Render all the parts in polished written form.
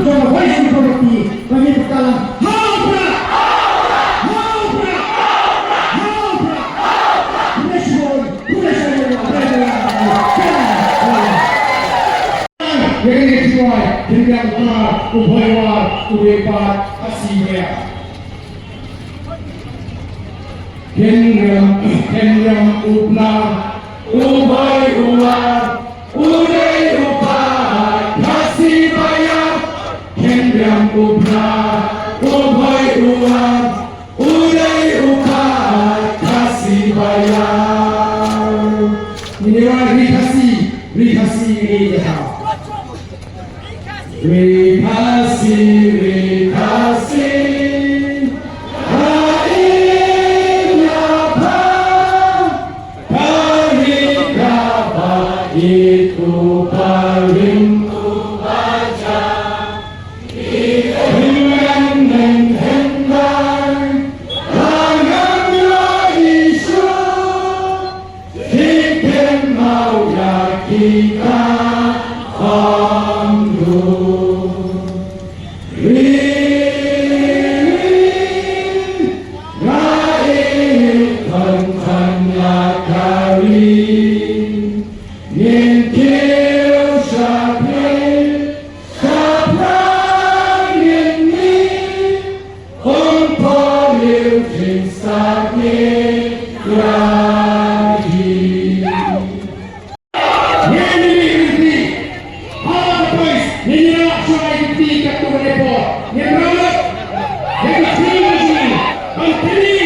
jangan wajib properti bagi berkalang Haba, Haba, Haba, nasional, yang ini semua dengan benar ubahwa ubebat kasihnya. Kendram upna ubay uwar uday upat kasih bayar. Kendram upna ubay uwar uday upat kasih bayar. Ini orang rikasi ini dah. Rikasi. Itu paling ku baca Hilang dan hendai Tanganlah isu Hikem mau ya kita Hamdul Raih Tentangnya kali Yentil sapil saplang ini Untuk liutin sakit lagi Ini berhenti Haba boys Ini nak sungai berhenti kat tu report Yang rawat Yang kecil sini Bantini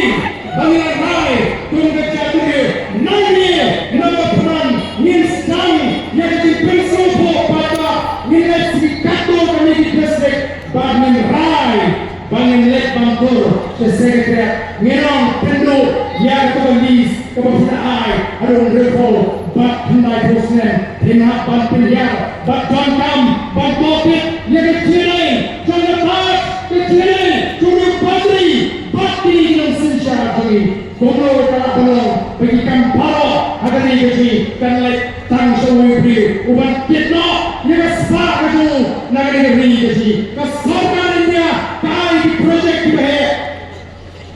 Bangilan rai Tunggu jatuh dia Nangnya Nama peran Ninstan Yang dipensul po Paitbah Nilai Srikato kami di distrik Bangin rai Bangin lek bantur Sekretariat Ngerong Pendo Yang kebelis Kebepunai Adon Repol Bat Pendai Posnen Tinhak Ban Piliar Bat Bangkam Bat Bopit Yang kecilai Jangan lepas Kecilai Juruk Padri Bat Kini Dengan Sensyar Kami Gomlo Kalak Belong Bagikan Paro Agar ini kecil Dan lek Tang Syawi Bri Uban Pietno Yang sepak Kaju Naga Negeri kecil Kesorkan India Kai di projek di Bahaya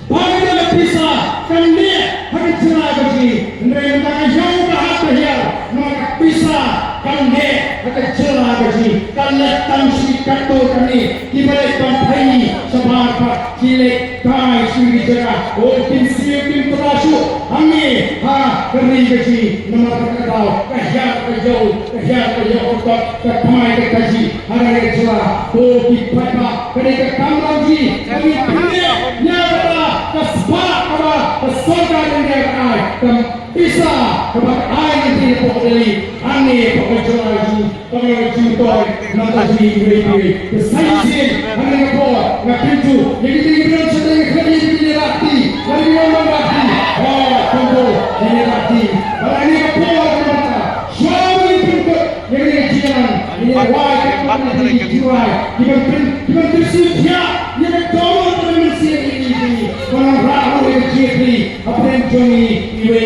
Bagi dalam pisah Kan dia Hakim cerah kecil Mereka tangan jauh Bahat Bahaya Maka pisah Kan dia Hakim cerah kecil Kan letang Srikato kami Kibalik Bampai Sabar Pak Cilik Kai Suri Jera Oh Tim Siu Tim Terasuk Hangi Ha Keri kecil Nama terkenal Kahyak kejauh Kahyak kejauh Untuk Ketamai kekaji Hari cerah Oh di Paitbah Keri kekamlang ji Kami pendek Nyata Kesebak Kaba Kesorgan yang dia kai Kem Bisa Kebak air nanti Pokok dari Hangi Pokok cerah ji Pokok cintoy Nata ji Wiri Kesaizin Hangi kepor Ngapintu Yang ditinggikan Sedang kerja Di rakti Dari ngomong rakti Oh tunggu Ini rakti Kalau ini kepor Kemata Suami pintuk Yang ini jiran Ini wai Kepor Ini jiwai Dibantu Sudia Yang kedua Dengan mesin ini Kalau rahu Yang jiri Apa yang jongi Iwe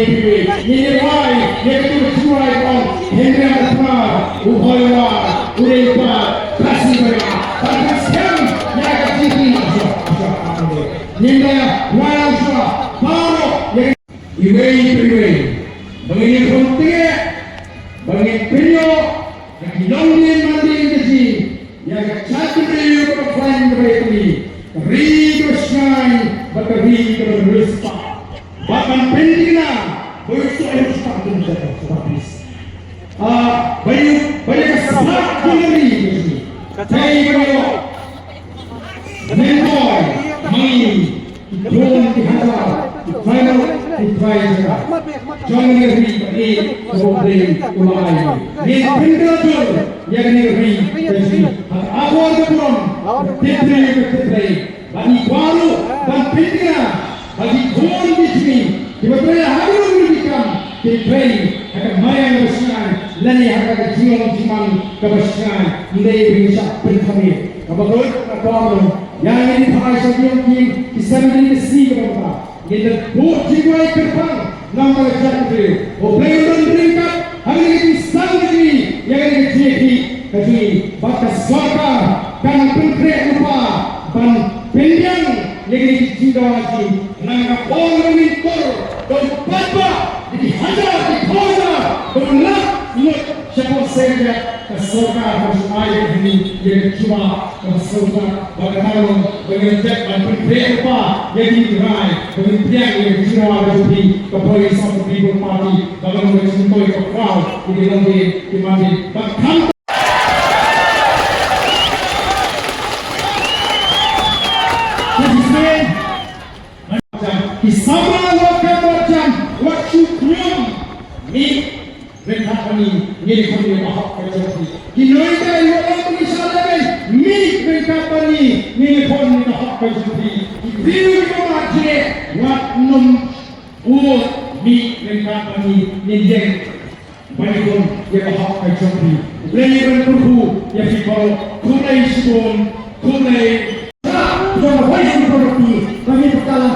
Ini wai Yang kedua jiwai Kong Hendra Ketma Uhoiwa Urepa Kasih mereka Tapi sekarang Yang kejiri Nindaya Walang Surah Baru Iwe Bangin Frontier Bangin Pinyo Yang hilangin mandi keci Yang kecatri Kepafan Kebaikli Rigo Shine Baka Rigo Ruspa Bakan Pendina Berusuk Ruspa Tun Jatuh Sebabis Banyak kesepak Kini keci Hei Banyo Nentoy Mangi Burom Dihantar Final Advisor Jangan negeri Kemudian Kumai Ini Penderatur Yang negeri Jadi Awal Kepuram Tetri Bagi Baru Dan Pendera Bagi Kuan di sini Tiba-tiba Hadir Mendidikan Tetri Akan Mayang Bersihan Lani Akan Kejilang Kebersihan Nilai Berisyak Pentamir Kebetulan Kepuram Yang ini pakai sebelum Kisah menjadi Kesi Kepuram Kita buat jiwai terbang Nama jatuh Opleon beringkat Hari ini sang kecil Yang ini kecil kecil Batas suaka Kan negeri Jindawaji nangapon mentor dan Paitbah dihajar dikosa berlak lut siapa saja kesoka bersuaya ini yang cuma kesoka bagaimana mengejar dan berapa yang dirai berpiang yang cuma berarti kepada satu people party bagaimana mencintai ke crowd ini lagi dimana bahkan Isama wakam macam waktu kriam ni mereka kami ni kami bahak kerja kinoi kai orang misalnya ni mereka kami ni kami bahak kerja video macam wat nom ni mereka kami ni jeng baikon ya bahak kerja lepas berhu ya kita kulai sebon kulai jangan wajib berarti kami berkalam